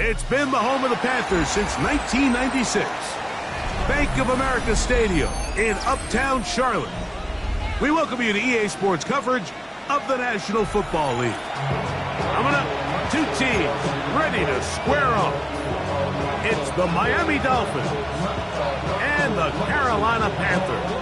It's been the home of the Panthers since 1996. Bank of America Stadium in Uptown Charlotte. We welcome you to EA Sports coverage of the National Football League. Coming up, two teams ready to square off. It's the Miami Dolphins and the Carolina Panthers.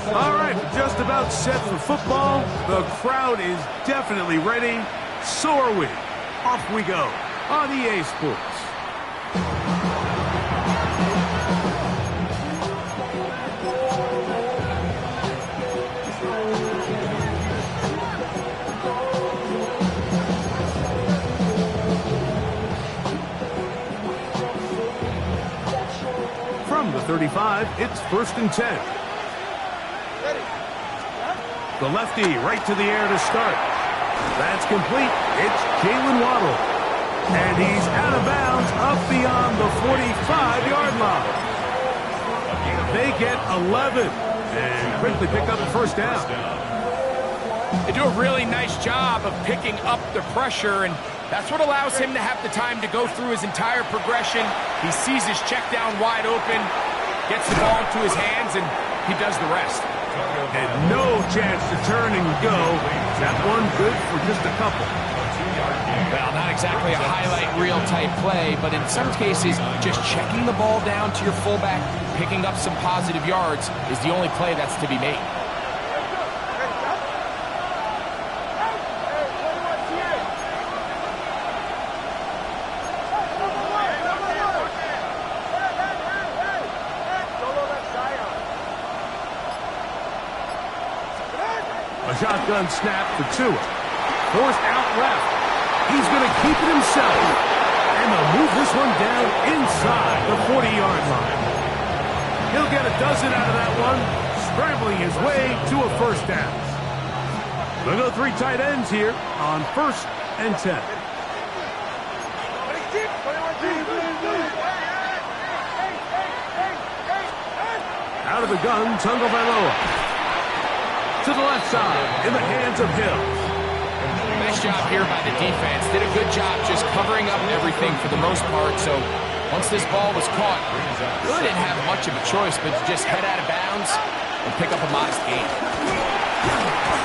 All right, we're just about set for football. The crowd is definitely ready. So are we. Off we go on EA Sports. From the 35, it's 1st and 10. The lefty right to the air to start. That's complete. It's Jalen Waddle. And he's out of bounds up beyond the 45-yard line. They get 11 and quickly pick up a first down. They do a really nice job of picking up the pressure, and that's what allows him to have the time to go through his entire progression. He sees his check down wide open, gets the ball into his hands, and he does the rest. And no chance to turn and go. That one good for just a couple. Well, not exactly a highlight reel type play, but in some cases, just checking the ball down to your fullback, picking up some positive yards is the only play that's to be made. A shotgun snap for Tua. Forced out left. He's going to keep it himself. And they'll move this one down inside the 40-yard line. He'll get a dozen out of that one, scrambling his way to a first down. They'll go three tight ends here on 1st and 10. Out of the gun, Tagovailoa. To the left side, in the hands of Hill. Nice job here by the defense. Did a good job just covering up everything for the most part. So once this ball was caught, really didn't have much of a choice but to just head out of bounds and pick up a modest gain.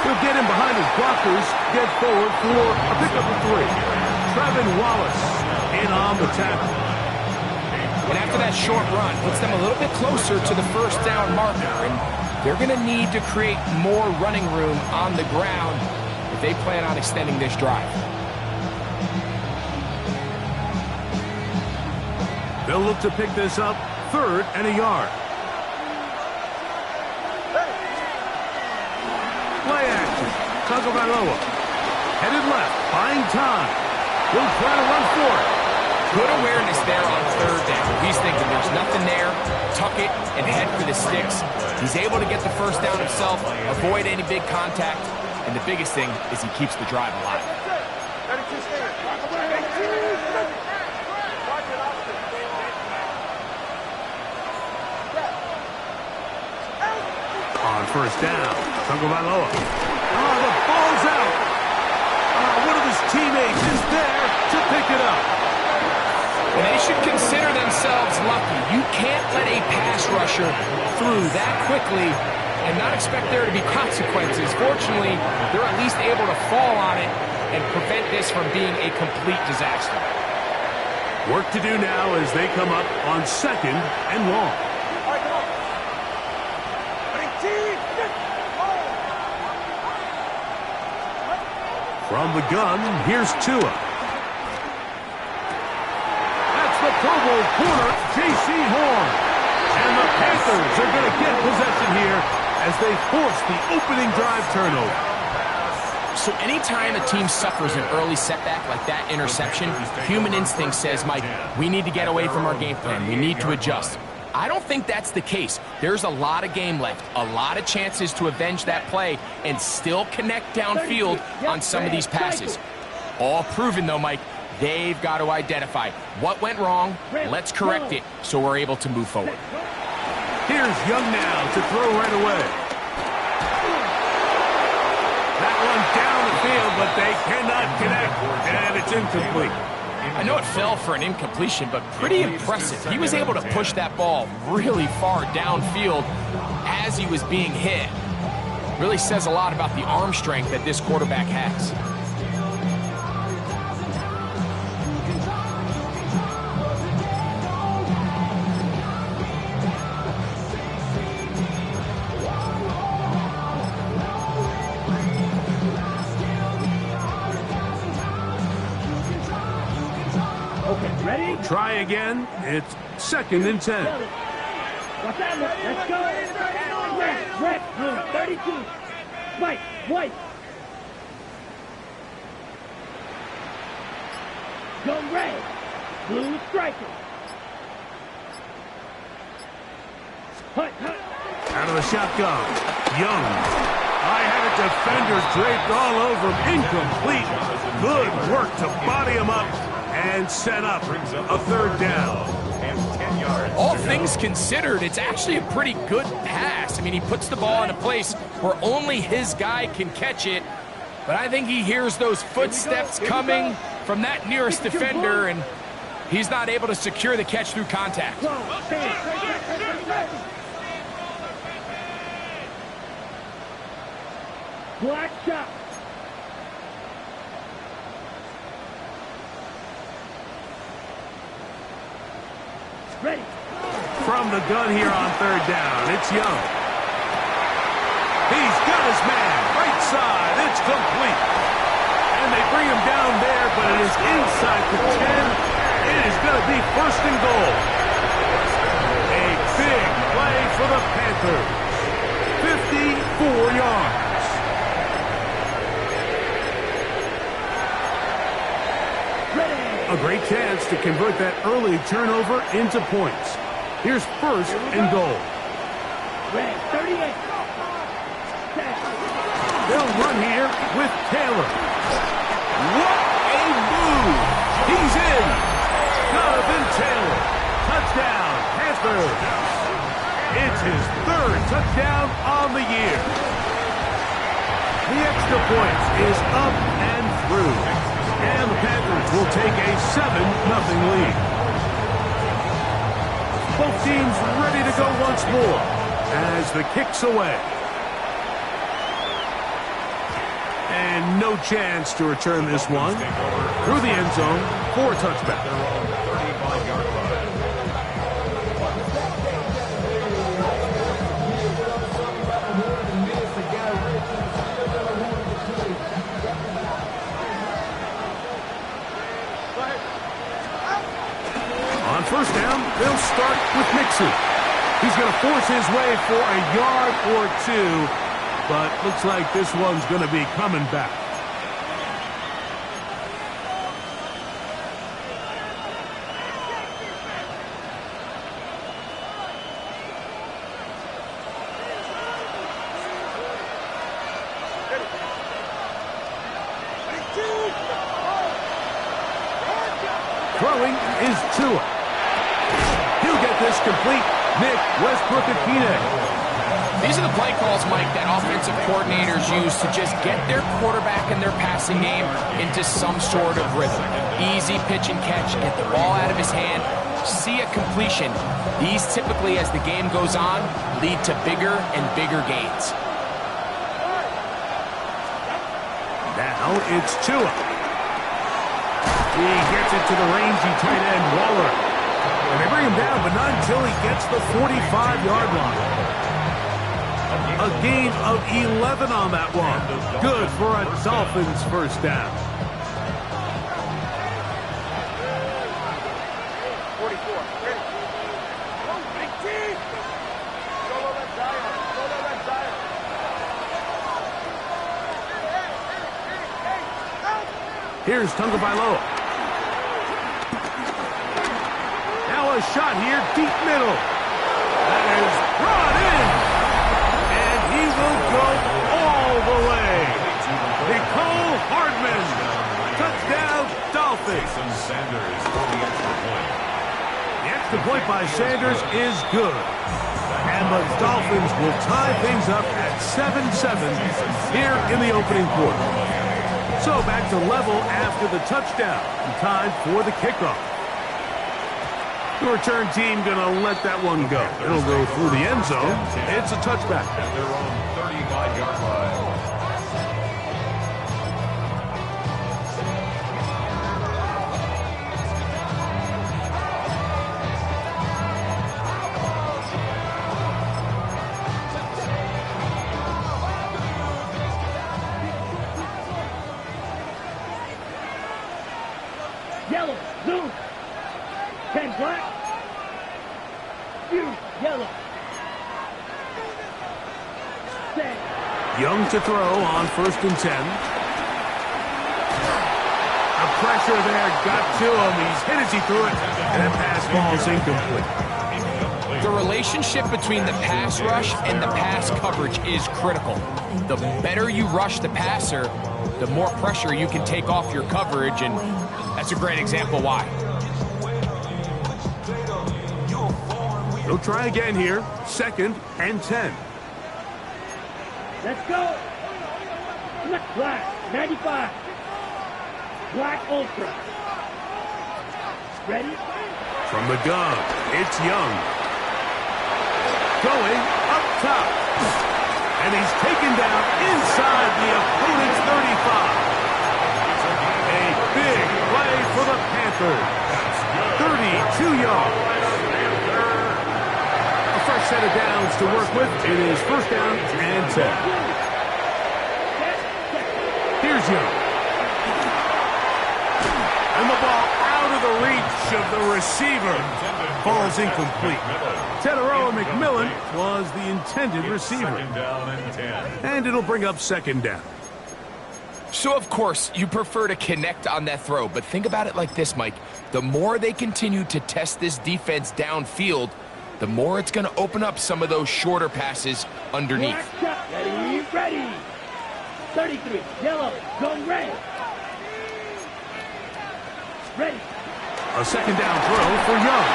He'll get him behind his blockers, get forward for a pickup of 3. Trevin Wallace in on the tackle. And after that short run, puts them a little bit closer to the first down marker. And they're going to need to create more running room on the ground if they plan on extending this drive. They'll look to pick this up 3rd and a yard. Play action. Tagovailoa. Headed left. Buying time. He'll try to run for it. Good awareness there on 3rd down. He's thinking there's nothing there. Tuck it and head for the sticks. He's able to get the first down himself, avoid any big contact, and the biggest thing is he keeps the drive alive. On 1st down, Tagovailoa. Oh, the ball's out. One of his teammates is there to pick it up. And they should consider themselves lucky. You can't let a pass rusher through that quickly and not expect there to be consequences. Fortunately, they're at least able to fall on it and prevent this from being a complete disaster. Work to do now as they come up on 2nd and long. From the gun, here's Tua. The Pro Bowl corner, J.C. Horn. And the Panthers are going to get possession here as they force the opening drive turnover. So anytime a team suffers an early setback like that interception, human instinct says, Mike, we need to get away from our game plan. We need to adjust. I don't think that's the case. There's a lot of game left, a lot of chances to avenge that play and still connect downfield on some of these passes. All proven, though, Mike, They've got to identify what went wrong. Let's correct it so we're able to move forward. Here's Young now to throw right away. That one down the field, but they cannot connect, and it's incomplete. I know it fell for an incompletion, but pretty impressive. He was able to push that ball really far downfield as he was being hit. Really says a lot about the arm strength that this quarterback has. Try again. It's 2nd and 10. Watch out, let's go. Red, blue, 32. White, white. Go red, blue striker. Hut, hut. Out of the shotgun. Young. I have a defender draped all over him. Incomplete. Good work to body him up and set up a 3rd down. All things considered, it's actually a pretty good pass. I mean, he puts the ball in a place where only his guy can catch it, but I think he hears those footsteps coming from that nearest defender, and he's not able to secure the catch through contact. Black shot. Ready. From the gun here on 3rd down, it's Young. He's got his man, right side, it's complete. And they bring him down there, but it is inside the 10. It is going to be 1st and goal. A big play for the Panthers. 54 yards. A great chance to convert that early turnover into points. Here's 1st and goal. Red, 38. They'll run here with Taylor. What a move! He's in. Jonathan Taylor. Touchdown, Panthers. It's his 3rd touchdown on the year. The extra points is up and through. And the Panthers will take a 7-0 lead. Both teams ready to go once more as the kick's away. And no chance to return this one. Through the end zone for a touchback. On 1st down, they'll start with Mixon. He's going to force his way for a yard or 2, but looks like this one's going to be coming back. Throwing is Tua. He'll get this complete. Nick Westbrook-Akine. These are the play calls, Mike, that offensive coordinators use to just get their quarterback and their passing game into some sort of rhythm. Easy pitch and catch, get the ball out of his hand, see a completion. These typically, as the game goes on, lead to bigger and bigger gains. Now it's Tua. He gets it to the rangy tight end, Waller. And they bring him down, but not until he gets the 45-yard line. A gain of 11 on that one. Good for a Dolphins 1st down. 44. Here's Tagovailoa. Now a shot here, deep middle. That is brought in. And he will go all the way. Nicole Hardman. Touchdown, Dolphins. The extra point by Sanders is good. And the Dolphins will tie things up at 7-7 here in the opening quarter. So back to level after the touchdown. Time for the kickoff. The return team going to let that one go. It'll go through the end zone. It's a touchback. They're on 35-yard line. Yellow, zoom. 10 black. Huge, yellow. Set. Young to throw on 1st and 10. The pressure there got to him. He's hit as he threw it, and that pass falls incomplete. The relationship between the pass rush and the pass coverage is critical. The better you rush the passer, the more pressure you can take off your coverage, and that's a great example why. He'll try again here. 2nd and 10. Let's go. Black, 95. Black Ultra. Ready? From the gun, it's Young. Going up top. And he's taken down inside the opponent's 35. A big play for the Panthers. 32 yards. A fresh set of downs to work with. It is 1st down and 10. Here's Young. And the ball out of the reach of the receiver. Falls incomplete. Teteroa McMillan was the intended receiver. 2nd down and 10. And it'll bring up 2nd down. So, of course, you prefer to connect on that throw, but think about it like this, Mike. The more they continue to test this defense downfield, the more it's going to open up some of those shorter passes underneath. Black shot. Ready, ready. 33, yellow, go red. Ready. A 2nd down throw for Young.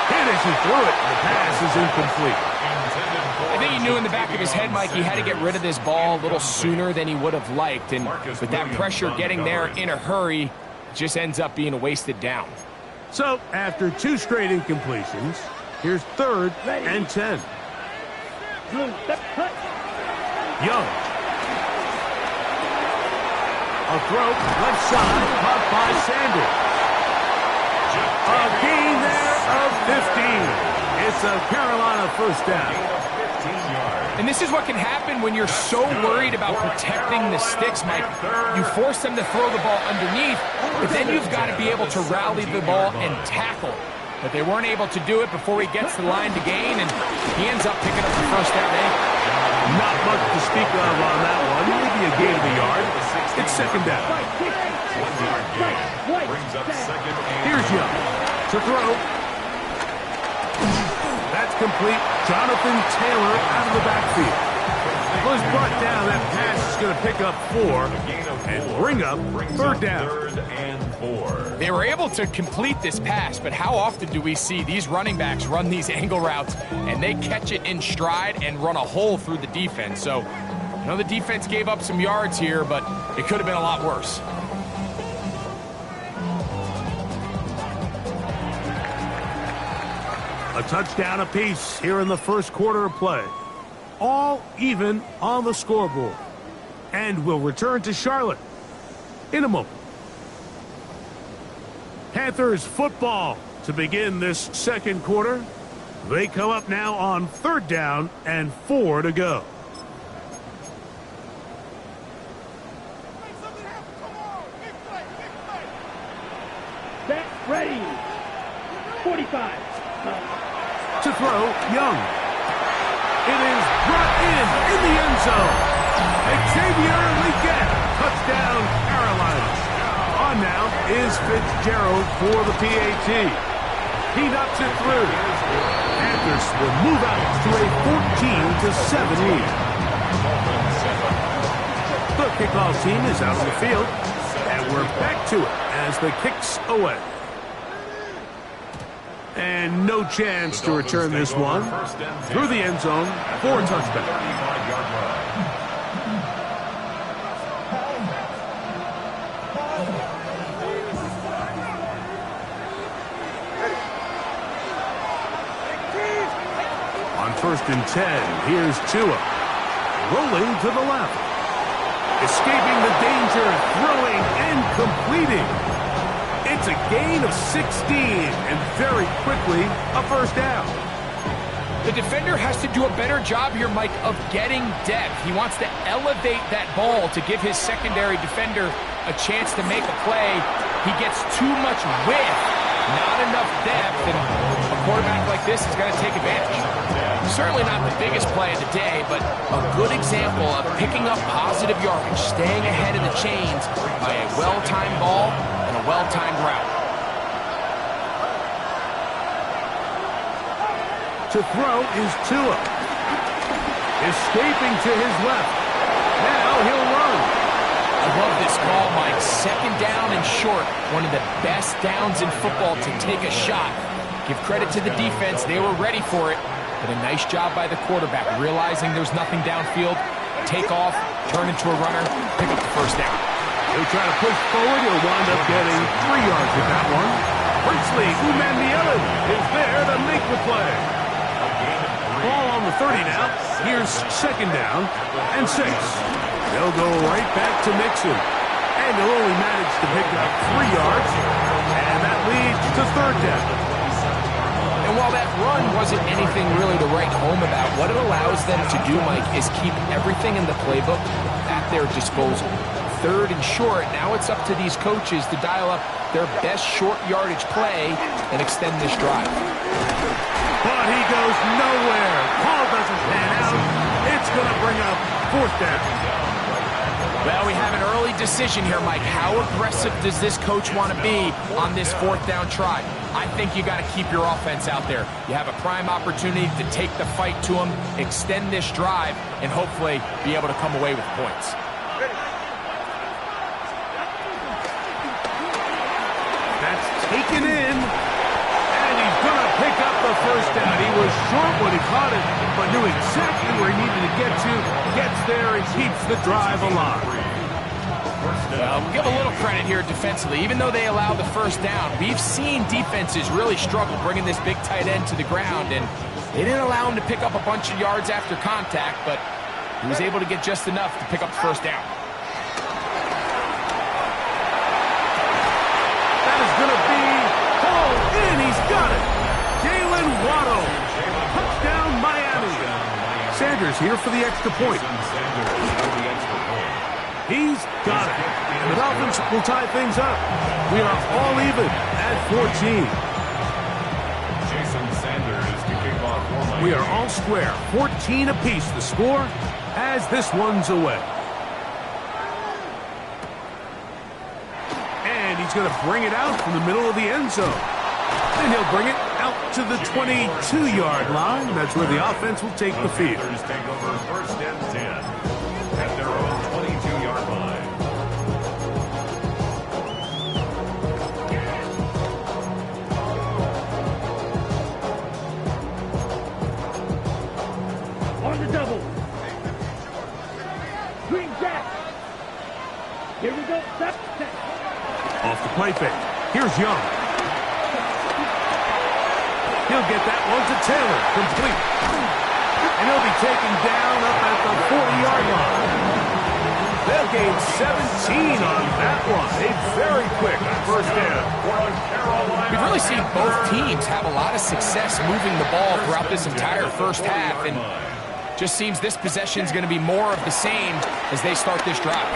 Hit as he threw it. The pass is incomplete. I think he knew in the back of his head, Mike, he had to get rid of this ball a little sooner than he would have liked. And with that pressure getting there in a hurry, it just ends up being a wasted down. So, after 2 straight incompletions, here's 3rd and 10. Blue, step, cut. Young. A throw, left side, caught by Sanders. A gain there of 15. It's a Carolina 1st down. And this is what can happen when you're so worried about protecting the sticks, Mike. You force them to throw the ball underneath, but then you've got to be able to rally the ball and tackle. But they weren't able to do it before he gets the line to gain, and he ends up picking up the 1st down. Not much to speak of on that one. Maybe a gain of a yard. It's 2nd down. Brings up 2nd and Here's Young to throw. That's complete. Jonathan Taylor out of the backfield. Was brought down. That pass is going to pick up 4 and bring up 3rd down. 3rd and 4. They were able to complete this pass, but how often do we see these running backs run these angle routes and they catch it in stride and run a hole through the defense? So, I know the defense gave up some yards here, but it could have been a lot worse. A touchdown apiece here in the 1st quarter of play. All even on the scoreboard. And we'll return to Charlotte in a moment. Panthers football to begin this 2nd quarter. They come up now on 3rd down and 4 to go. Set, ready. 45. To throw, Young. It is brought in the end zone. Xavier Legette, touchdown Carolina. On now is Fitzgerald for the PAT. He knocks it through. Panthers will move out to a 14-7 lead. The kickoff team is out on the field, and we're back to it as the kick's away. And no chance to return this one through the end zone for a touchback. On 1st and 10, here's Tua. Rolling to the left. Escaping the danger, throwing and completing. It's a gain of 16, and very quickly, a first down. The defender has to do a better job here, Mike, of getting depth. He wants to elevate that ball to give his secondary defender a chance to make a play. He gets too much width, not enough depth, and a quarterback like this is going to take advantage. Certainly not the biggest play of the day, but a good example of picking up positive yardage, staying ahead of the chains by a well-timed ball and a well-timed route. To throw is Tua. Escaping to his left. Now he'll run. I love this call, Mike. 2nd down and short. One of the best downs in football to take a shot. Give credit to the defense. They were ready for it. But a nice job by the quarterback, realizing there's nothing downfield. Take off, turn into a runner, pick up the first down. He'll try to push forward. He'll wind up getting 3 yards with that one. Princely Umanmielen is there to make the play. Ball on the 30 now. Here's 2nd down and 6. They'll go right back to Mixon. And they'll only manage to pick up 3 yards. And that leads to 3rd down. And while that run wasn't anything really to write home about, what it allows them to do, Mike, is keep everything in the playbook at their disposal. 3rd and short, now it's up to these coaches to dial up their best short yardage play and extend this drive. But he goes nowhere. Call doesn't pan out. It's going to bring up 4th down. Well, we have an early decision here, Mike. How aggressive does this coach want to be on this 4th down try? I think you got to keep your offense out there. You have a prime opportunity to take the fight to them, extend this drive, and hopefully be able to come away with points. That's taken in, and he's going to pick up the first down. He was short when he caught it, but knew exactly where he needed to get to. Gets there and keeps the drive alive. Well, we'll give a little credit here defensively. Even though they allow the first down, we've seen defenses really struggle bringing this big tight end to the ground, and they didn't allow him to pick up a bunch of yards after contact, but he was able to get just enough to pick up the first down. That is going to be hauled in. He's got it. Jalen Waddle. Touchdown, Miami. Sanders here for the extra point. He's got it. And the Dolphins will tie things up. We are all even at 14. We are all square. 14 apiece the score as this one's away. And he's going to bring it out from the middle of the end zone. And he'll bring it out to the 22-yard line. That's where the offense will take the field. Take over 1st and 10 at their own 22-yard line. On the double. Green jack. Here we go. Step. Off the play fake. Here's Young. He'll get that one to Taylor. Complete. And he'll be taken down up at the 40-yard line. They'll gain 17 on that one. A very quick first down. We've really seen both teams have a lot of success moving the ball throughout this entire first half, and just seems this possession is going to be more of the same as they start this drive.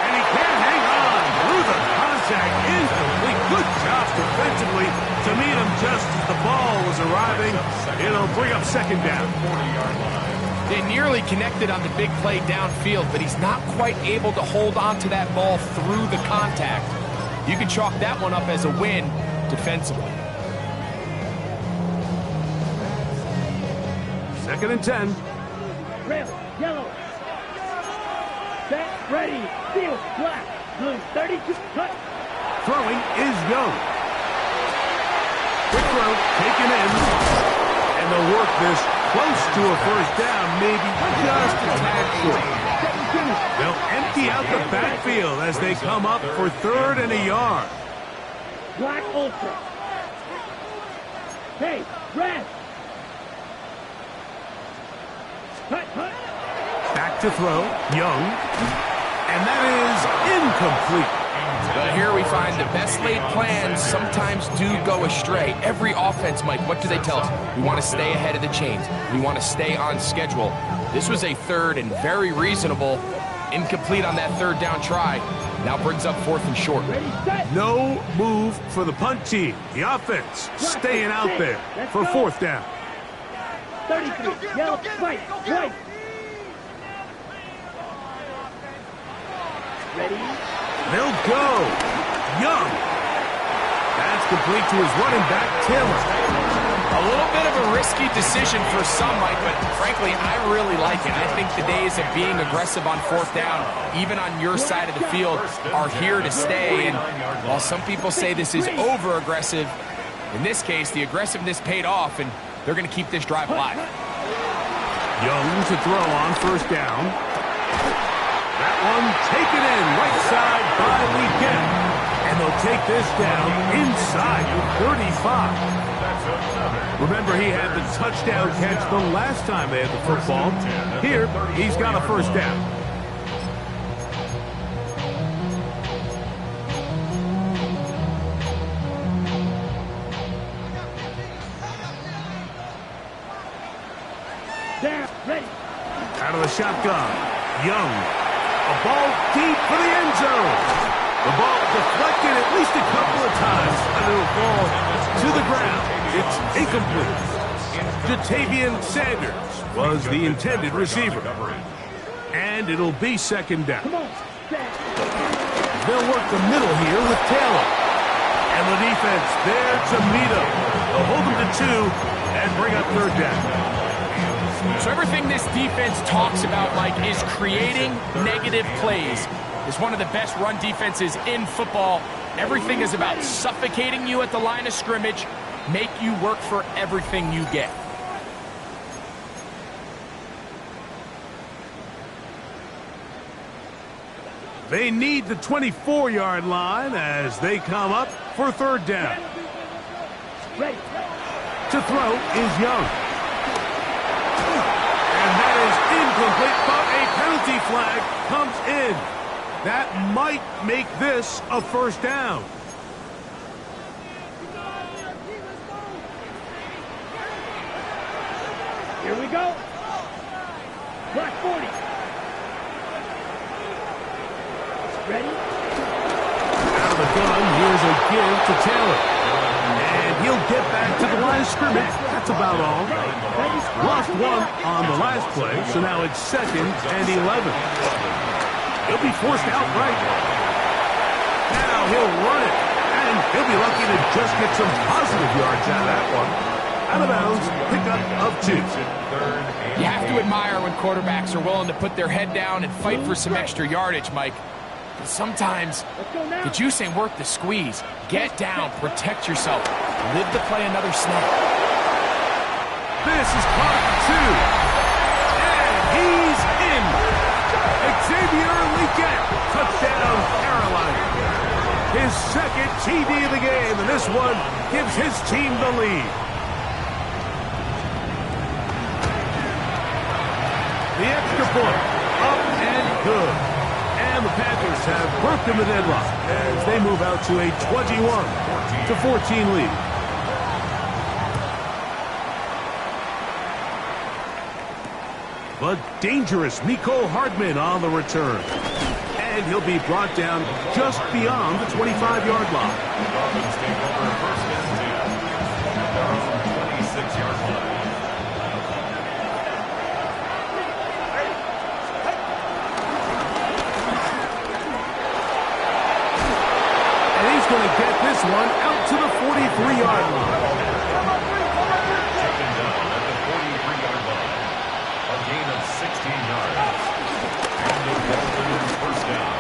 And he can't hang on through the contact. Incomplete. Good job defensively to meet him just as the ball was arriving. It'll bring up 2nd down. 40-yard line. They nearly connected on the big play downfield, but he's not quite able to hold on to that ball through the contact. You can chalk that one up as a win defensively. 2nd and 10. Red, yellow. Set, ready, field, black. Blue, 32, cut. Throwing is Young. Quick throw, taken in. And they'll work this close to a first down, maybe just a tad short. They'll empty out the backfield as they come up for 3rd and a yard. Black Ultra. Hey, red. Cut, cut. Back to throw, Young. And that is incomplete. But here we find the best laid plans sometimes do go astray. Every offense, Mike, what do they tell us? We want to stay ahead of the chains. We want to stay on schedule. This was a 3rd and very reasonable. Incomplete on that 3rd down try. Now brings up 4th and short. Ready, set. No move for the punt team. The offense staying out there for 4th down. 33, yellow, white, white. Ready? They'll go. Young. That's complete to his running back, Taylor. A little bit of a risky decision for some, Mike, but frankly, I really like it. I think the days of being aggressive on 4th down, even on your side of the field, are here to stay. And while some people say this is over-aggressive, in this case, the aggressiveness paid off, and they're going to keep this drive alive. Young to throw on 1st down. That one taken in right side by Weekend. And they'll take this down inside the 35. Remember, he had the touchdown catch the last time they had the football. Here, he's got a 1st down. Down, ready. Out of the shotgun, Young. A ball deep for the end zone. The ball deflected at least a couple of times, and it'll fall to the ground. It's incomplete. Jatavian Sanders was the intended receiver. And it'll be 2nd down. Come on, set. They'll work the middle here with Taylor. And the defense there to meet him. They'll hold him to 2 and bring up 3rd down. So everything this defense talks about, Mike, is creating negative plays. It's one of the best run defenses in football. Everything is about suffocating you at the line of scrimmage, make you work for everything you get. They need the 24-yard line as they come up for 3rd down. Ready. To throw is Young. And that is incomplete, but a penalty flag comes in. That might make this a 1st down. Here we go. Black 40. Ready? Out of the gun, here's a give to Taylor. And he'll get back to the line of scrimmage. That's about all. Lost 1 on the last play, so now it's 2nd and 11. He'll be forced out right. Now he'll run it, and he'll be lucky to just get some positive yards out of that one. Out of bounds, pickup of 2. You have to admire when quarterbacks are willing to put their head down and fight for some extra yardage, Mike. But sometimes the juice ain't worth the squeeze. Get down, protect yourself, live to play another snap. This is caught 2. And he's in. Xavier Legette, touchdown Carolina. His 2nd TD of the game, and this one gives his team the lead. The extra point, up and good. And the Panthers have broken the deadlock as they move out to a 21-14 lead. But dangerous Mecole Hardman on the return. And he'll be brought down just beyond the 25-yard line. Dolphins take over 1st and 10. Their own 26-yard line. And he's going to get this one out to the 43-yard line. Taken down at the 43-yard line. A gain of 16 yards. And the Dolphins 1st down.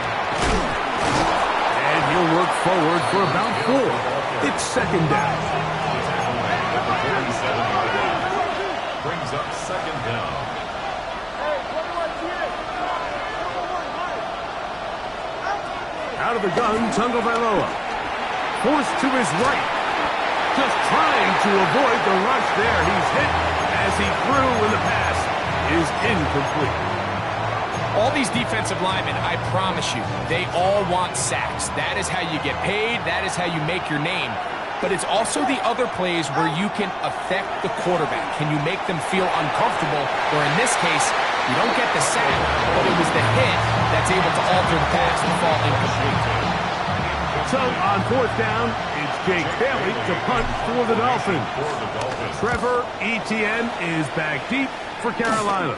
forward for about 4. It's second down. Brings up second down. Out of the gun, Tagovailoa. Forced to his right. Just trying to avoid the rush there. He's hit as he threw, and the pass is incomplete. All these defensive linemen, I promise you, they all want sacks. That is how you get paid. That is how you make your name. But it's also the other plays where you can affect the quarterback. Can you make them feel uncomfortable? Or in this case, you don't get the sack, but it was the hit that's able to alter the pass and fall incomplete. So on 4th down, it's Jake Bailey to punt for the Dolphins. Trevor Etienne is back deep for Carolina.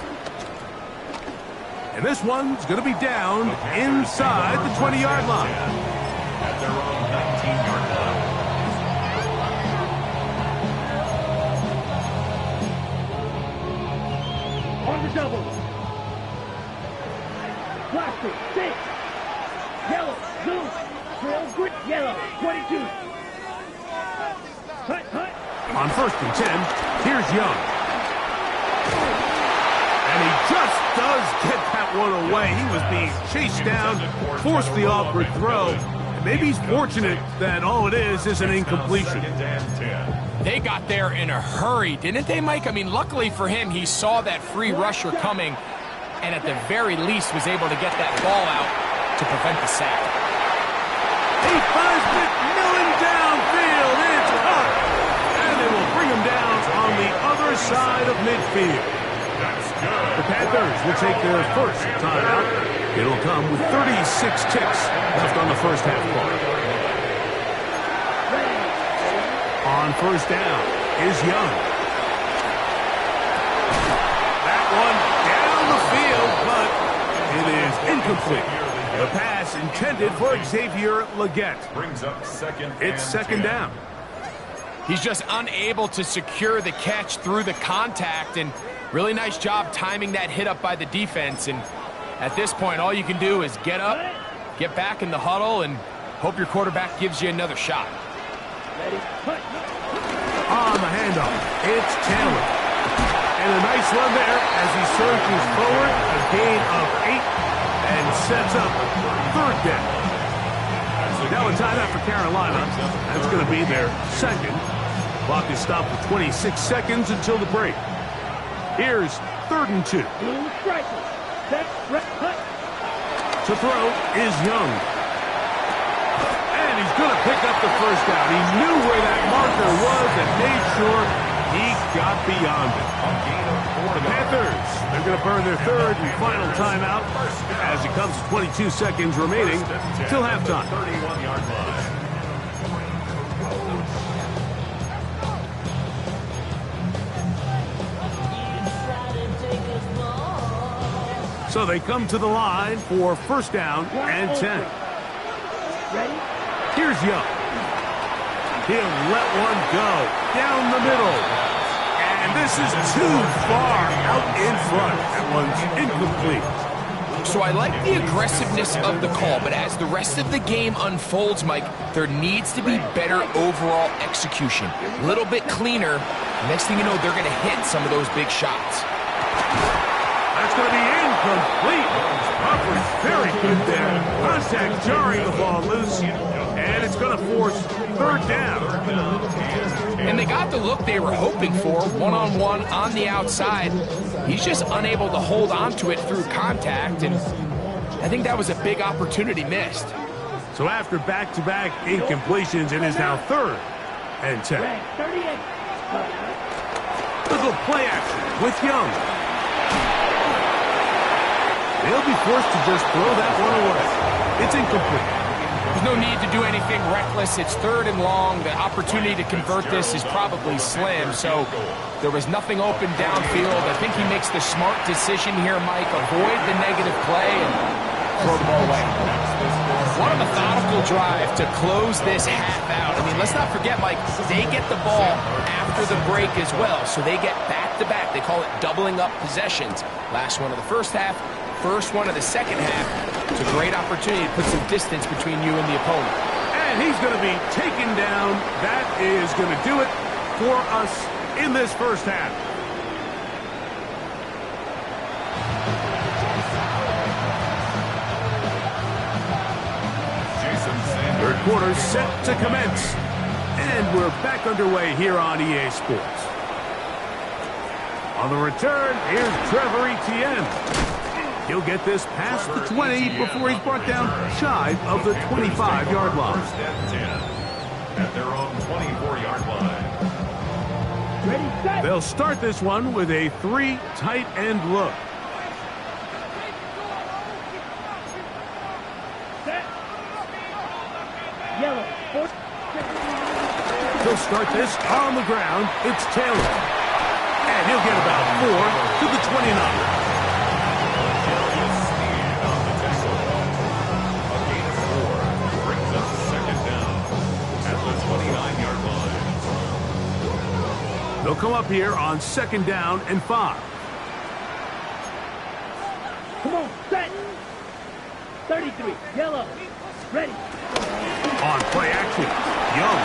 And this one's going to be down inside the 20-yard line. At their own 19-yard line. On the double. Plastic, 6. Yellow, zoom. Trail, green, yellow, 22. Hut, hut. On 1st and 10, here's Young. And he just does get that one away. He was being chased down, forced the awkward throw. And maybe he's fortunate that all it is an incompletion. They got there in a hurry, didn't they, Mike? I mean, luckily for him, he saw that free rusher coming, and at the very least was able to get that ball out to prevent the sack. He finds McMillan downfield. It's caught. And they will bring him down on the other side of midfield. The Panthers will take their first timeout. It'll come with 36 ticks left on the first half clock. On 1st down is Young. That one down the field, but it is incomplete. The pass intended for Xavier Legette. Brings up second. It's second down. He's just unable to secure the catch through the contact, and really nice job timing that hit up by the defense. And at this point, all you can do is get up, get back in the huddle, and hope your quarterback gives you another shot. On the handoff, it's Taylor. And a nice run there as he surges forward, a gain of 8, and sets up 3rd down. Now a timeout for Carolina. That's going to be their second. Clock is stopped with 26 seconds until the break. Here's 3rd and 2. To throw is Young. And he's going to pick up the first down. He knew where that marker was and made sure he got beyond it. The Panthers, they're going to burn their 3rd and final timeout as it comes to 22 seconds remaining till halftime. 31-yard line. So they come to the line for 1st down and 10. Ready? Here's Young. He'll let one go down the middle. And this is too far out in front. That one's incomplete. So I like the aggressiveness of the call, but as the rest of the game unfolds, Mike, there needs to be better overall execution. A little bit cleaner. Next thing you know, they're going to hit some of those big shots. That's going to be incomplete. Crawford's very good there. Contact jarring the ball loose. And it's going to force 3rd down. And they got the look they were hoping for, one-on-one on the outside. He's just unable to hold on to it through contact, and I think that was a big opportunity missed. So after back-to-back incompletions, it is now 3rd and 10. Little play action with Young. They'll be forced to just throw that one away. It's incomplete. There's no need to do anything reckless. It's 3rd and long. The opportunity to convert this is probably slim. So there was nothing open downfield. I think he makes the smart decision here, Mike. Avoid the negative play and throw the ball away. What a methodical drive to close this half out. I mean, let's not forget, Mike, they get the ball after the break as well. So they get back-to-back. They call it doubling up possessions. Last one of the first half, first one of the second half. It's a great opportunity to put some distance between you and the opponent. And And he's going to be taken down. That is going to do it for us in this first half. Third quarter set to commence. And we're back underway here on EA Sports. On the return, here's Trevor Etienne. He'll get this past the 20 before he's brought down shy of the 25-yard line. First and 10 at their own 24-yard line. Ready, set. They'll start this one with a 3 tight end look. Set. Yellow. Force. He'll start this on the ground. It's Taylor. And he'll get about 4 to the 29. They'll come up here on 2nd down and 5. Come on, set. 33. Yellow. Ready. On play action, Young.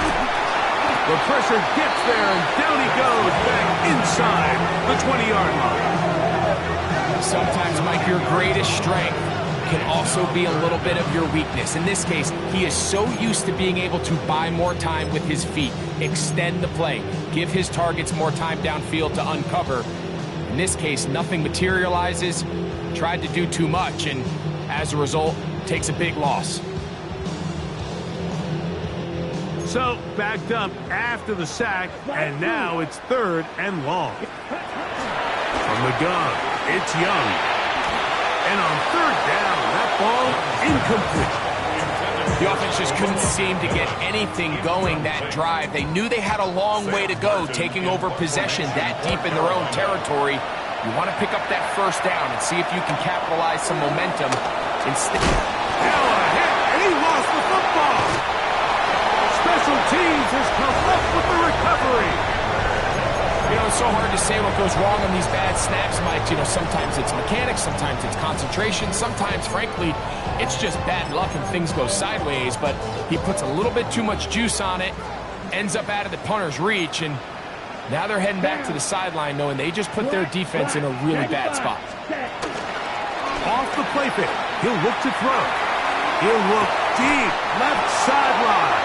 The pressure gets there, and down he goes back inside the 20-yard line. Sometimes, Mike, your greatest strength can also be a little bit of your weakness. In this case, he is so used to being able to buy more time with his feet, extend the play, give his targets more time downfield to uncover. In this case, nothing materializes, tried to do too much, and as a result, takes a big loss. So, backed up after the sack, and now it's 3rd and long. From the gun, it's Young. And on 3rd down, that ball incomplete. The offense just couldn't seem to get anything going that drive. They knew they had a long way to go, taking over possession that deep in their own territory. You want to pick up that 1st down and see if you can capitalize some momentum. Instead, Now a hit, and he lost the football. Special teams has come up with the recovery. you know, it's so hard to say what goes wrong on these bad snaps, Mike. You know, sometimes it's mechanics, sometimes it's concentration, sometimes, frankly, it's just bad luck and things go sideways. But he puts a little bit too much juice on it, ends up out of the punter's reach, and now they're heading back to the sideline knowing they just put their defense in a really bad spot. Off the play fake, he'll look to throw. He'll look deep, left sideline.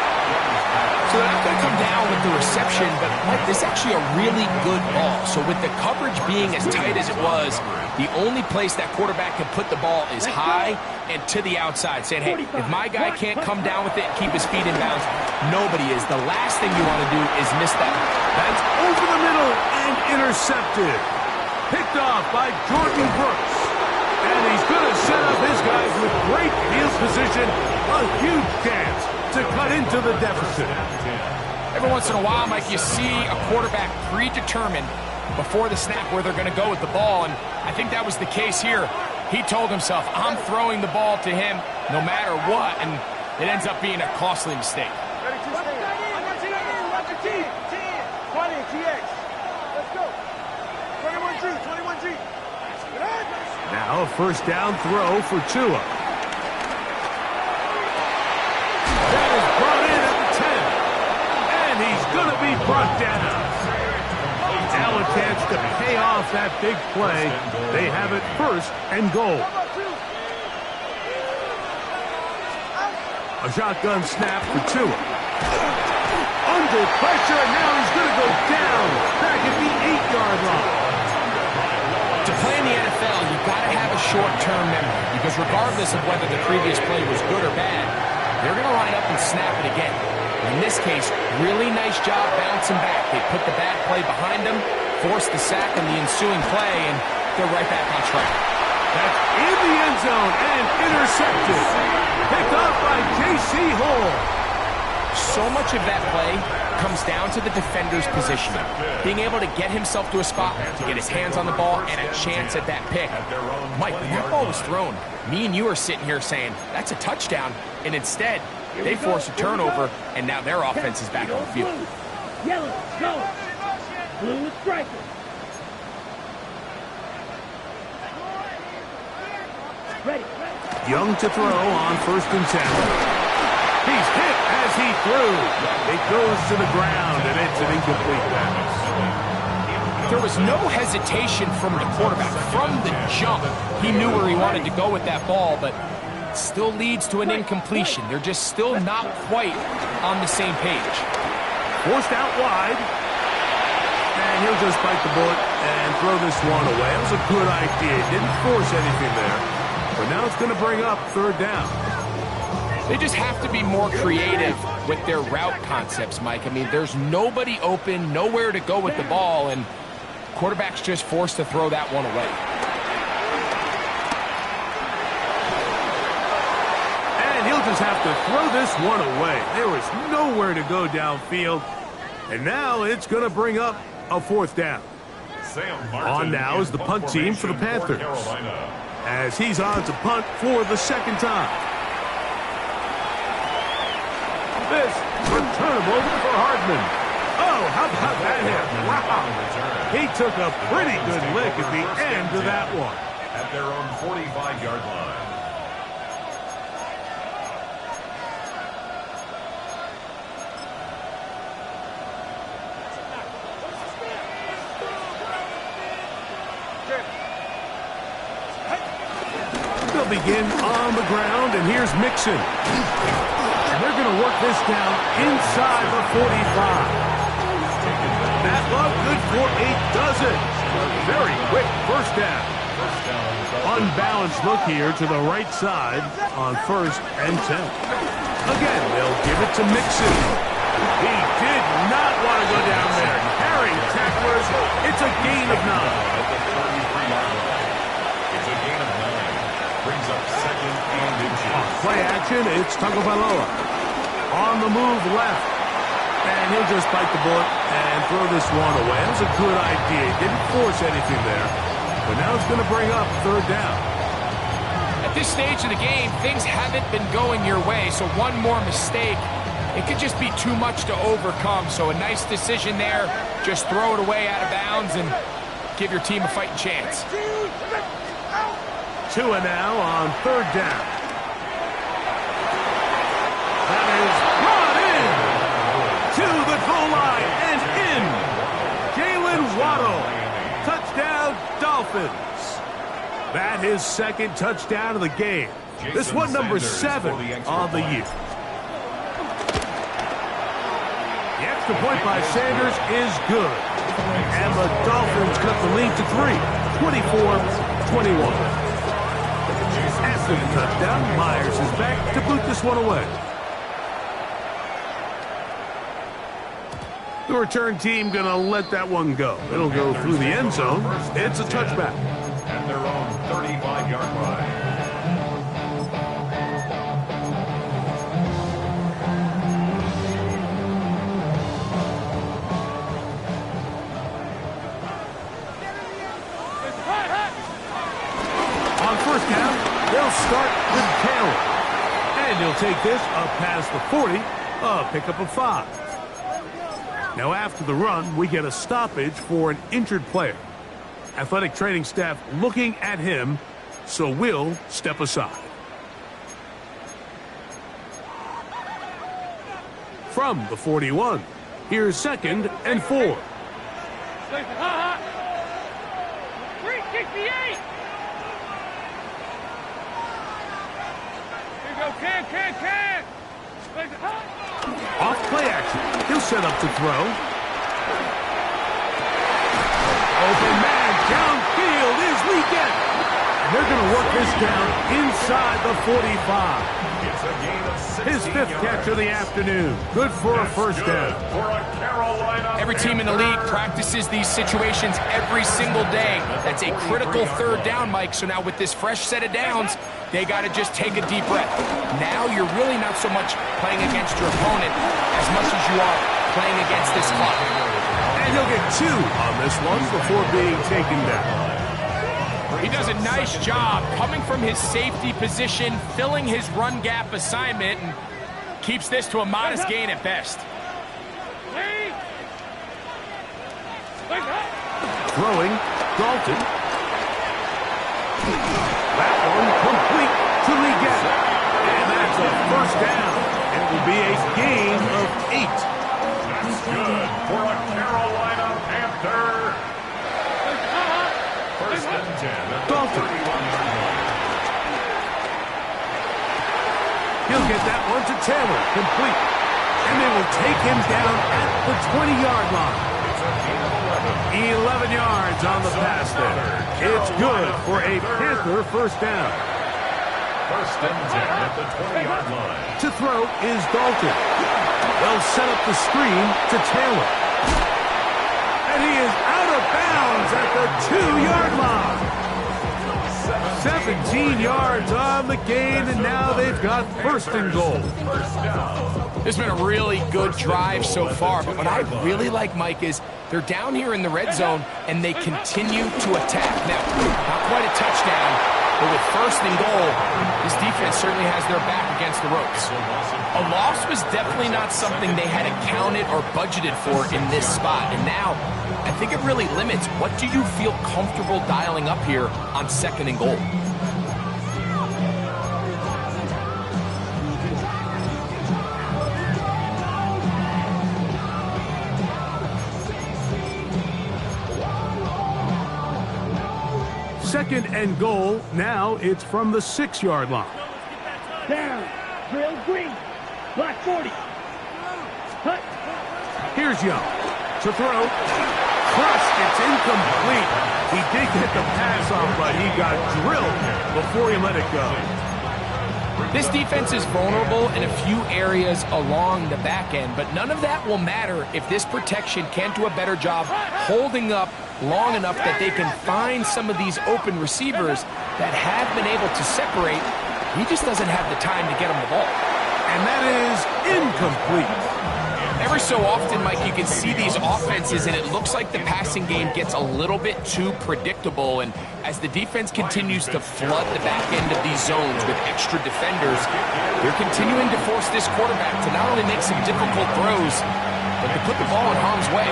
So they're not going to come down with the reception, but Mike, this is actually a really good ball. So with the coverage being as tight as it was, the only place that quarterback can put the ball is high and to the outside, saying, hey, if my guy can't come down with it and keep his feet in bounds, nobody is. The last thing you want to do is miss that. That's over the middle and intercepted. Picked off by Jordan Brooks. And he's going to set up his guys with great field position. A huge chance to cut into the deficit. Every once in a while, Mike, you see a quarterback predetermined before the snap where they're going to go with the ball, and I think that was the case here. He told himself, I'm throwing the ball to him no matter what, and it ends up being a costly mistake. Now a first down throw for Tua. That is brought in at the 10. And he's going to be brought down. Now a chance to pay off that big play. They have it 1st and goal. A shotgun snap for Tua. Under pressure, and now he's going to go down back at the 8-yard line. To play in the NFL, you've got to have a short-term memory, because regardless of whether the previous play was good or bad, they're going to line up and snap it again. In this case, really nice job bouncing back. They put the bad play behind them, forced the sack in the ensuing play, and they're right back on track. That's in the end zone and intercepted. Picked up by J.C. Hall. So much of that play comes down to the defender's positioning. Being able to get himself to a spot, to get his hands on the ball, and a chance at that pick. Mike, when that ball was thrown, me and you are sitting here saying, that's a touchdown. And instead, they force a turnover, and now their offense is back on the field. Yellow, go. Blue is striking. Ready. Young to throw on 1st and 10. He's hit as he threw. It goes to the ground, and it's an incomplete pass. There was no hesitation from the quarterback. From the jump, he knew where he wanted to go with that ball, but it still leads to an incompletion. They're just still not quite on the same page. Forced out wide. And he'll just bite the bullet and throw this one away. That was a good idea. Didn't force anything there. But now it's going to bring up third down. They just have to be more creative with their route concepts, Mike. I mean, there's nobody open, nowhere to go with the ball, and quarterback's just forced to throw that one away. And he'll just have to throw this one away. There was nowhere to go downfield. And now it's going to bring up a fourth down. On now is the punt team for the Panthers, as he's on to punt for the second time. This returnable for Hardman. Oh, how about that hit? Wow. He took a pretty good lick at the end of that one. At their own 45-yard line. They'll begin on the ground, and here's Mixon. And they're going to work this down inside the 45. That look good for a dozen. Very quick first down. Unbalanced look here to the right side on 1st and 10. Again, they'll give it to Mixon. He did not want to go down there. Carrying tacklers. It's a gain of 9. Brings up second and inches. Play action, it's Tagovailoa. On the move left. And he'll just bite the bullet and throw this one away. That was a good idea. He didn't force anything there. But now it's going to bring up third down. At this stage of the game, things haven't been going your way, so one more mistake, it could just be too much to overcome. So a nice decision there. Just throw it away out of bounds and give your team a fighting chance. Tua now on third down. That is brought in to the goal line and in. Jalen Waddle. Touchdown, Dolphins. That his second touchdown of the game. This one number 7 on the year. The extra point by Sanders is good. And the Dolphins cut the lead to 3, 24-21. After the touchdown, Myers is back to boot this one away. The return team going to let that one go. It'll go through the end zone. It's a touchback. At their own 35-yard line. On first down, they'll start with Taylor. And he'll take this up past the 40, a pickup of 5. Now after the run, we get a stoppage for an injured player. Athletic training staff looking at him, so we'll step aside. From the 41, here's 2nd and 4. 368! Can! Off play action. He'll set up to throw. Open man downfield is Weekend. And they're going to work this down inside the 45. It's a gain of 60 His 5th catch of the afternoon. Good for a first down. For a Carolina Every team in the league practices these situations every single day. That's a critical third down, Mike. So now with this fresh set of downs, they got to just take a deep breath. Now you're really not so much playing against your opponent as much as you are playing against this clock. And he'll get 2 on this one before being taken down. He does a nice job coming from his safety position, filling his run gap assignment, and keeps this to a modest gain at best. Throwing, Dalton. That one complete to Leggett. And that's a first down. It will will be a gain of 8. That's good for a Carolina Panther. First and 10. Dalton. He'll get that one to Taylor, complete. And they will take him down at the 20-yard line. 11 yards on the pass there. It's good for a Panther first down. First and 10 at the 20-yard line. To throw is Dalton. They'll set up the screen to Taylor. And he is out of bounds at the 2-yard line. 17 yards on the gain, and now they've got first and goal. This has been a really good drive so far, but what I really like, Mike, is they're down here in the red zone, and they continue to attack. Now, not quite a touchdown, but with first and goal, this defense certainly has their back against the ropes. A loss was definitely not something they had accounted or budgeted for in this spot, and now I think it really limits what do you feel comfortable dialing up here on second and goal. Second and goal. Now it's from the 6-yard line. Down. Drill green. Block 40. Hut. Here's Young to throw. Crushed. It's incomplete. He did get the pass off, but he got drilled before he let it go. This defense is vulnerable in a few areas along the back end, but none of that will matter if this protection can't do a better job holding up long enough that they can find some of these open receivers that have been able to separate. He just doesn't have the time to get them the ball. And that is incomplete. Every so often, Mike, you can see these offenses, and it looks like the passing game gets a little bit too predictable. And as the defense continues to flood the back end of these zones with extra defenders, they're continuing to force this quarterback to not only make some difficult throws, but to put the ball in harm's way.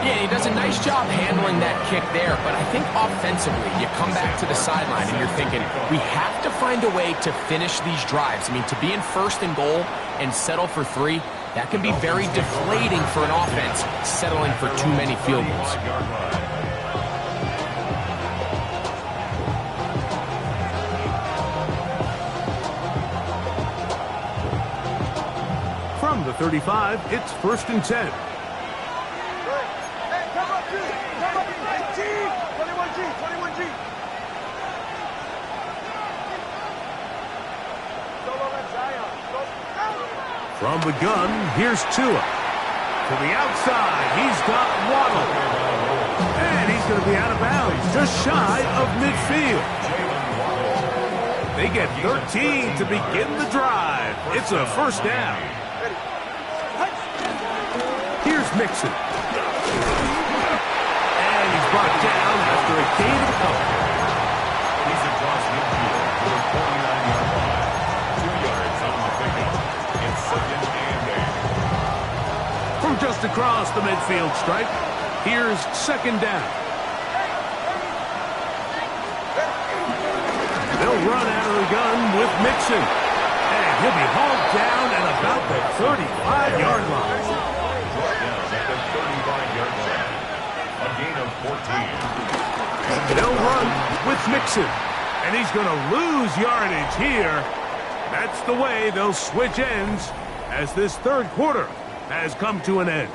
Yeah, he does a nice job handling that kick there, but I think offensively, you come back to the sideline and you're thinking, we have to find a way to finish these drives. I mean, to be in first and goal and settle for 3, that can be very deflating for an offense, settling for too many field goals. From the 35, it's first and 10. From the gun, here's Tua. To the outside, he's got Waddle. And he's going to be out of bounds, just shy of midfield. They get 13 to begin the drive. It's a first down. Here's Mixon. And he's brought down after a gain of a couple. He's across midfield for a 49-yard line. 2 yards on the pickup. It's second and 8. From just across the midfield stripe, here's second down. They'll run out of the gun with Mixon. And he'll be hauled down at about the 35-yard line. Down at the 35-yard line. A gain of 14. They'll run with Mixon. And he's going to lose yardage here. That's the way they'll switch ends as this third quarter has come to an end.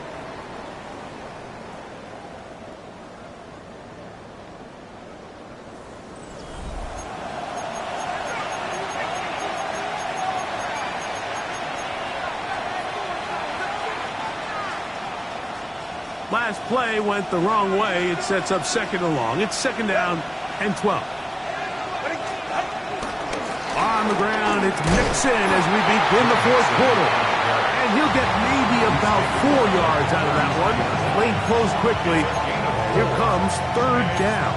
Last play went the wrong way. It sets up second and long. It's second down and 12. On the ground, it's Mixon as we begin the fourth quarter. And he'll get maybe about 4 yards out of that one. Lane closed quickly. Here comes third down.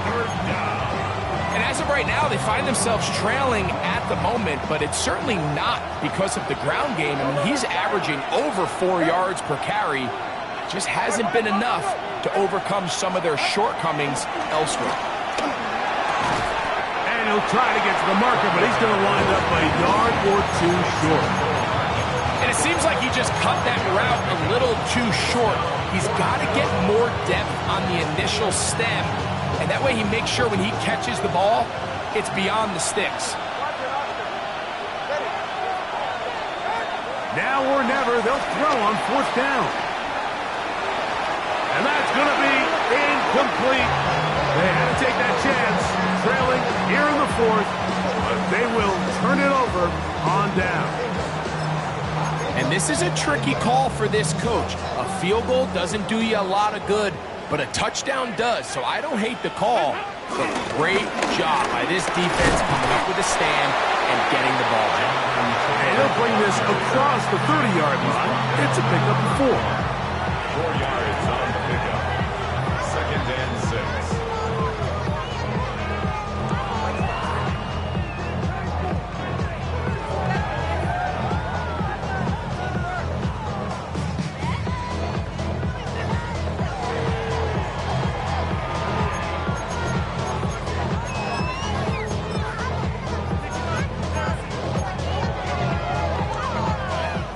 And as of right now, they find themselves trailing at the moment, but it's certainly not because of the ground game. I mean, he's averaging over 4 yards per carry. Just hasn't been enough to overcome some of their shortcomings elsewhere. And he'll try to get to the marker, but he's going to wind up a yard or 2 short. seems like he just cut that route a little too short. He's got to get more depth on the initial stem, and that way he makes sure when he catches the ball, it's beyond the sticks. Now or never, they'll throw on 4th down. And that's going to be incomplete. They had to take that chance, trailing here in the 4th, but they will turn it over on down. And this is a tricky call for this coach. A field goal doesn't do you a lot of good, but a touchdown does, so I don't hate the call. But great job by this defense coming up with a stand and getting the ball back. And they'll bring this across the 30-yard line. It's a pickup of 4. 4 yards on the pickup. 2nd and 6.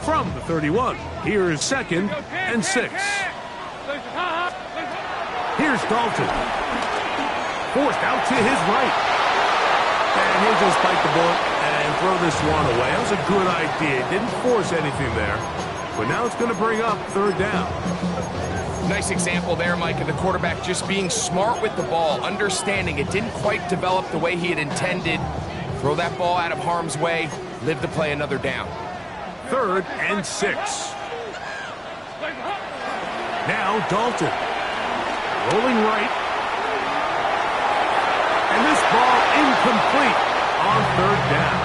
From the 31, here's 2nd and 6. Here's Dalton. Forced out to his right. And he'll just bite the bullet and throw this one away. That was a good idea. Didn't force anything there. But now it's going to bring up 3rd down. Nice example there, Mike, of the quarterback just being smart with the ball, understanding it didn't quite develop the way he had intended. Throw that ball out of harm's way, live to play another down. 3rd and 6. Now Dalton. Rolling right. And this ball incomplete on 3rd down.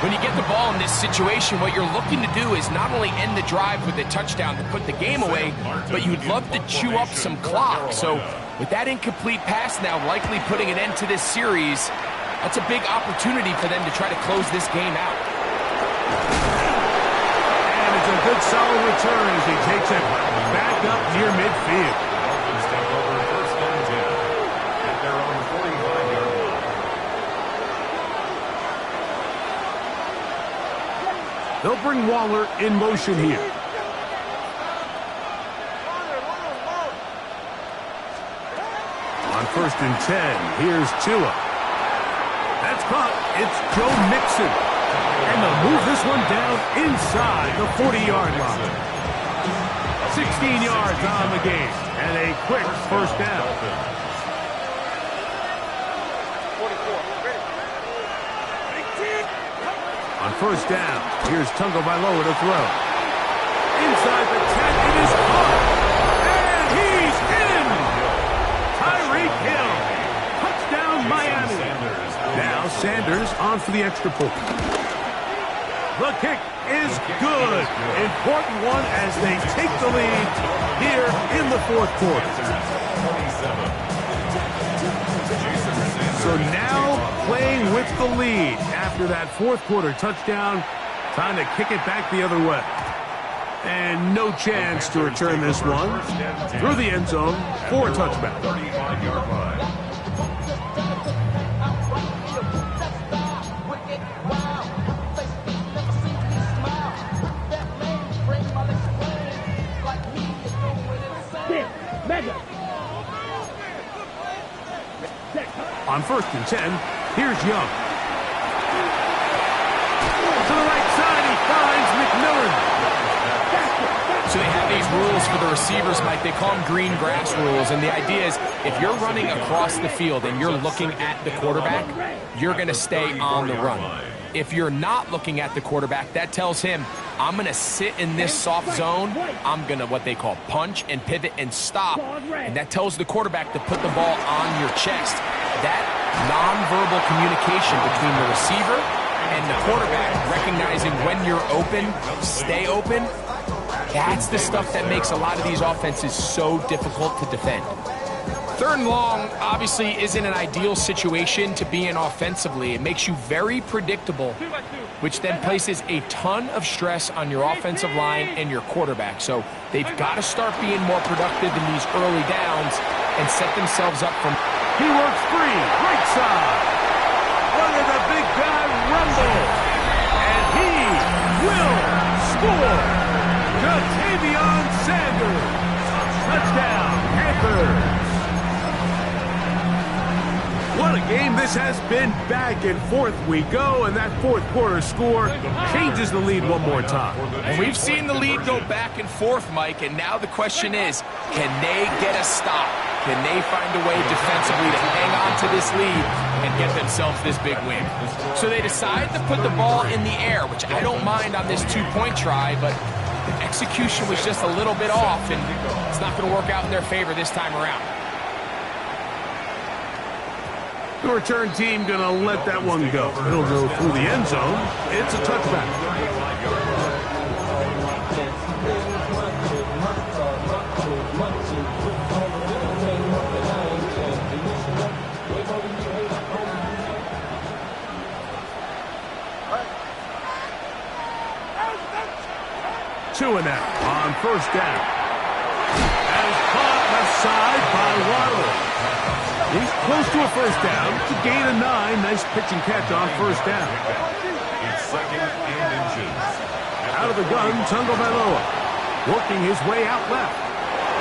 When you get the ball in this situation, what you're looking to do is not only end the drive with a touchdown to put the game away, but you'd love to chew up some clock. So with that incomplete pass now likely putting an end to this series, that's a big opportunity for them to try to close this game out. And it's a good solid return as he takes it back up near midfield. Step over 1st and 10 at their own 45-yard line. They'll bring Waller in motion here. On 1st and 10, here's Tua. That's caught. It's Joe Mixon. And they'll move this one down inside the 40-yard line. 16 yards on the game. And a quick 1st down. On 1st down, here's Tagovailoa to throw. Inside the 10, it is caught. And he's in! Tyreek Hill. Touchdown, Miami. Now Sanders on for the extra point. The kick is good. Important one as they take the lead here in the 4th quarter. So now playing with the lead after that 4th quarter touchdown. Time to kick it back the other way. And no chance to return this one through the end zone for a touchback. 35-yard line. On 1st and 10, here's Young. To the right side, he finds McMillan. So they have these rules for the receivers, Mike. They call them green grass rules. And the idea is if you're running across the field and you're looking at the quarterback, you're going to stay on the run. If you're not looking at the quarterback, that tells him, I'm going to sit in this soft zone. I'm going to what they call punch and pivot and stop. And that tells the quarterback to put the ball on your chest. That nonverbal communication between the receiver and the quarterback, recognizing when you're open, stay open, that's the stuff that makes a lot of these offenses so difficult to defend. 3rd and long obviously isn't an ideal situation to be in offensively. It makes you very predictable, which then places a ton of stress on your offensive line and your quarterback. So they've got to start being more productive in these early downs and set themselves up for... He works free, right side. Look at the big guy rumble. And he will Touchdown, Panthers. What a game this has been. Back and forth we go, and that fourth quarter score changes the lead one more time. And we've seen the lead go back and forth, Mike, and now the question is, can they get a stop? Can they find a way defensively to hang on to this lead and get themselves this big win? So they decide to put the ball in the air, which I don't mind on this two-point try, but the execution was just a little bit off, and it's not going to work out in their favor this time around. The return team going to let that one go. It'll go through the end zone. It's a touchback. Two and out on first down. And is caught left side by Waddle. He's close to a first down. It's a gain of 9. Nice pitch and catch on first down. It's second and inches. Out of the gun, Tagovailoa working his way out left.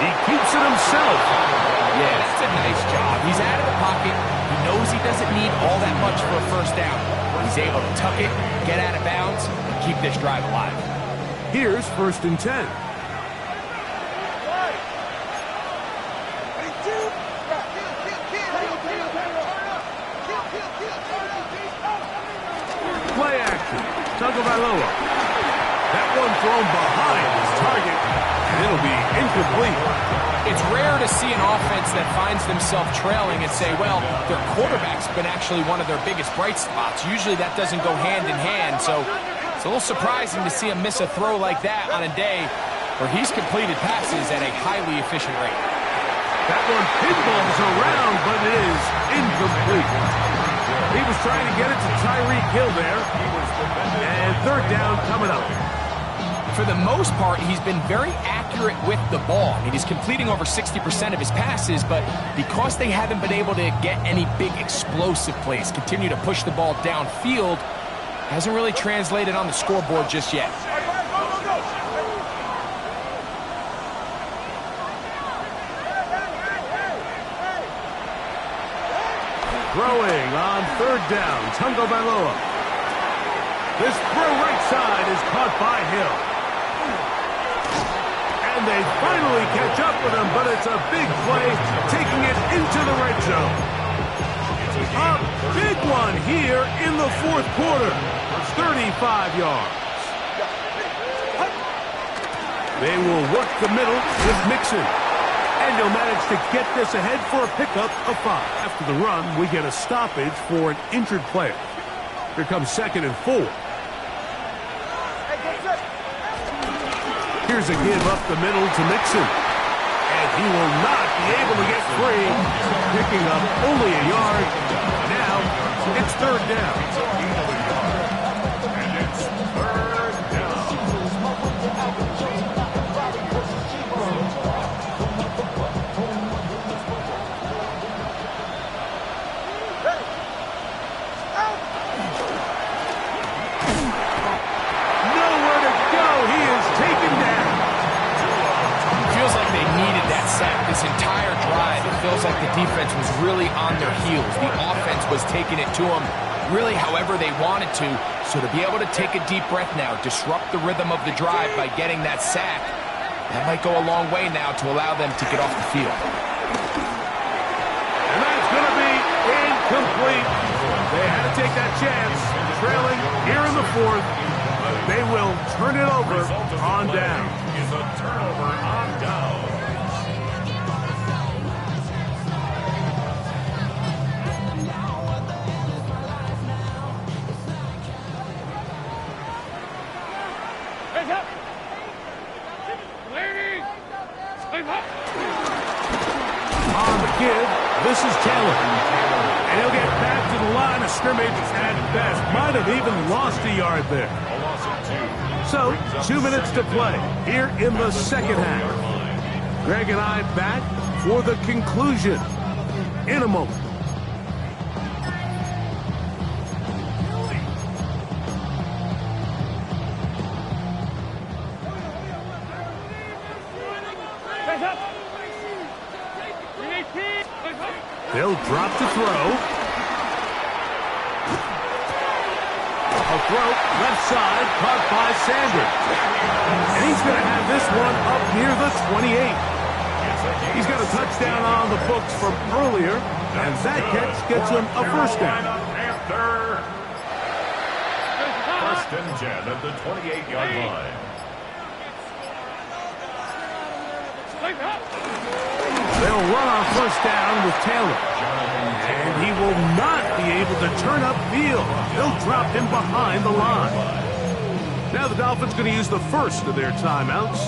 He keeps it himself. Yeah, that's a nice job. He's out of the pocket. He knows he doesn't need all that much for a first down. He's able to tuck it, get out of bounds, and keep this drive alive. Here's first and 10. Play action. Tagovailoa. That one thrown behind his target, and it'll be incomplete. It's rare to see an offense that finds themselves trailing and say, well, their quarterback's been actually one of their biggest bright spots. Usually that doesn't go hand in hand, so it's a little surprising to see him miss a throw like that on a day where he's completed passes at a highly efficient rate. That one pinballs around, but it is incomplete. He was trying to get it to Tyreek Hill there. And third down coming up. For the most part, he's been very accurate with the ball. I mean, he's completing over 60% of his passes, but because they haven't been able to get any big explosive plays, continue to push the ball downfield, hasn't really translated on the scoreboard just yet. Throwing on third down, Tagovailoa. This throw right side is caught by Hill. And they finally catch up with him, but it's a big play, taking it into the red zone. A big one here in the fourth quarter. 35 yards. They will work the middle with Mixon. And he'll manage to get this ahead for a pickup of 5. After the run, we get a stoppage for an injured player. Here comes second and 4. Here's a give up the middle to Mixon. And he will not be able to get free. Picking up only a yard. Now, it's third down. And it's third down. Nowhere to go. He is taken down. Feels like they needed that sack this entire drive. It feels like the defense was really on their heels. The offense was taking it to them really however they wanted to. So to be able to take a deep breath now, disrupt the rhythm of the drive by getting that sack, that might go a long way now to allow them to get off the field. And that's going to be incomplete. They had to take that chance. Trailing here in the fourth. They will turn it over on down. Is a turnover on down. On the give, this is Taylor. And he'll get back to the line of scrimmage at best. Might have even lost a yard there. A loss of 2. So, 2 minutes to play here in the second half. Greg and I back for the conclusion in a moment. They'll drop to throw. A throw, left side, caught by Sanders. And he's going to have this one up near the 28. He's got a touchdown on the books from earlier, and that catch gets him a first down. First and 10 at the 28-yard line. They'll run on first down with Taylor. And he will not be able to turn upfield. They'll drop him behind the line. Now the Dolphins going to use the first of their timeouts.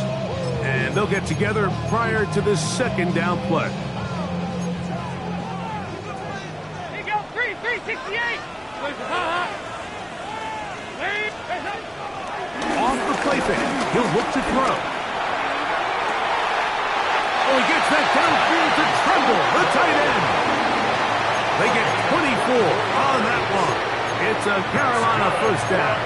And they'll get together prior to this second down play. Here you go, 368. Off the play fake. He'll look to throw. Oh, he gets that downfield to Tremble, the tight end. They get 24 on that one. It's a Carolina first down.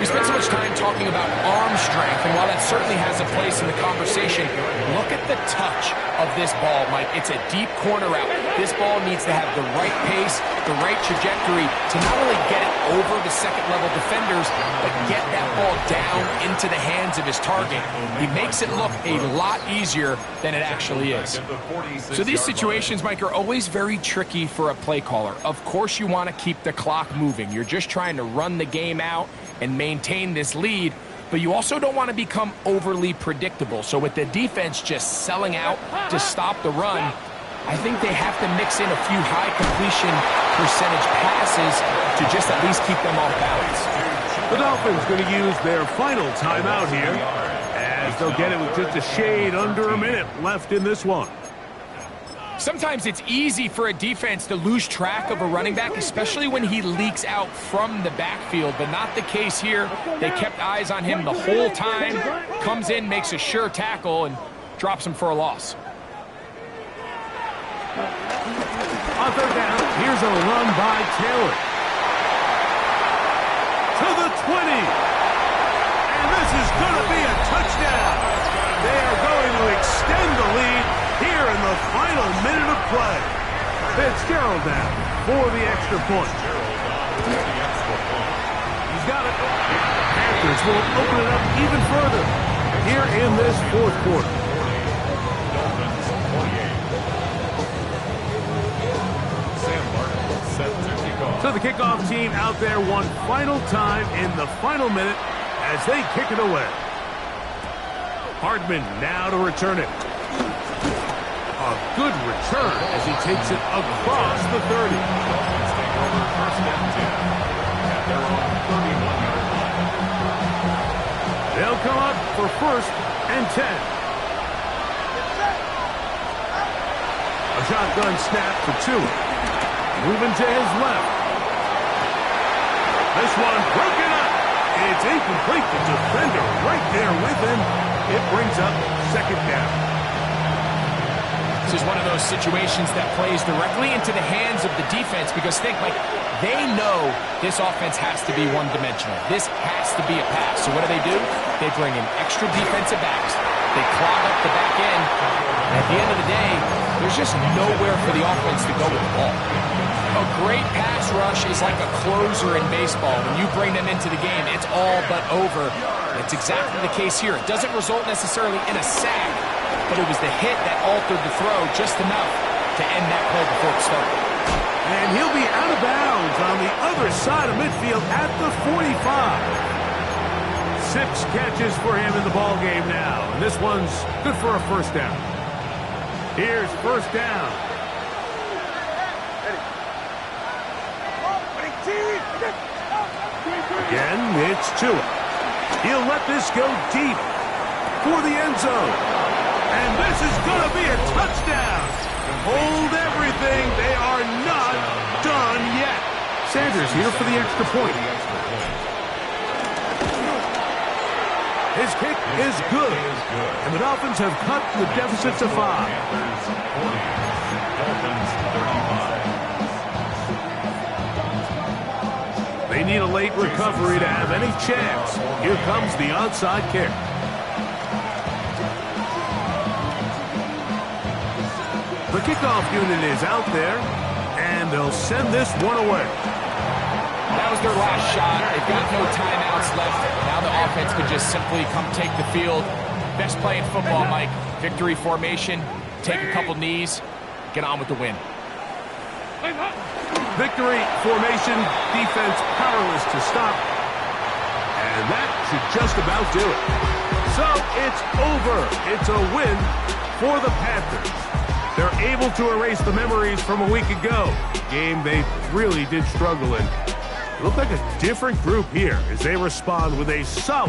We spent so much time talking about arm strength, and while that certainly has a place in the conversation, look at the touch of this ball, Mike. It's a deep corner route. This ball needs to have the right pace, the right trajectory to not only get it over the second-level defenders, but get that ball down into the hands of his target. He makes it look a lot easier than it actually is. So these situations, Mike, are always very tricky for a play caller. Of course you want to keep the clock moving. You're just trying to run the game out and maintain this lead, but you also don't want to become overly predictable. So with the defense just selling out to stop the run, I think they have to mix in a few high completion percentage passes to just at least keep them off balance. The Dolphins going to use their final timeout here, as they'll get it with just a shade under a minute left in this one. Sometimes it's easy for a defense to lose track of a running back, especially when he leaks out from the backfield, but not the case here. They kept eyes on him the whole time, comes in, makes a sure tackle, and drops him for a loss. On third down, here's a run by Taylor. To the 20. And this is going to be a touchdown. They are going to extend the lead here in the final minute of play. Fitzgerald now for the extra point. He's got it. Panthers will open it up even further here in this fourth quarter. So the kickoff team out there one final time in the final minute as they kick it away. Hardman now to return it. A good return as he takes it across the 30. They'll come up for first and 10. A shotgun snap for two. Moving to his left. This one broken up. It's incomplete. The defender right there with him. It brings up second down. This is one of those situations that plays directly into the hands of the defense because think, Mike, they know this offense has to be one-dimensional. This has to be a pass. So what do? They bring in extra defensive backs. They clog up the back end. And at the end of the day, there's just nowhere for the offense to go with the ball. A great pass rush is like a closer in baseball. When you bring them into the game, it's all but over. That's exactly the case here. It doesn't result necessarily in a sack, but it was the hit that altered the throw just enough to end that play before it started. And he'll be out of bounds on the other side of midfield at the 45. 6 catches for him in the ball game now. And this one's good for a first down. Here's first down. Again, it's Tua. He'll let this go deep for the end zone. And this is going to be a touchdown. Hold everything. They are not done yet. Sanders here for the extra point. His kick is good. And the Dolphins have cut the deficit to 5. They need a late recovery to have any chance. Here comes the onside kick. The kickoff unit is out there, and they'll send this one away. That was their last shot. They've got no timeouts left. Now the offense could just simply come take the field. Best play in football, Mike. Victory formation, take a couple knees, get on with the win. Victory formation, defense powerless to stop. And that should just about do it. So it's over. It's a win for the Panthers. They're able to erase the memories from a week ago. A game they really did struggle in. It looked like a different group here as they respond with a solid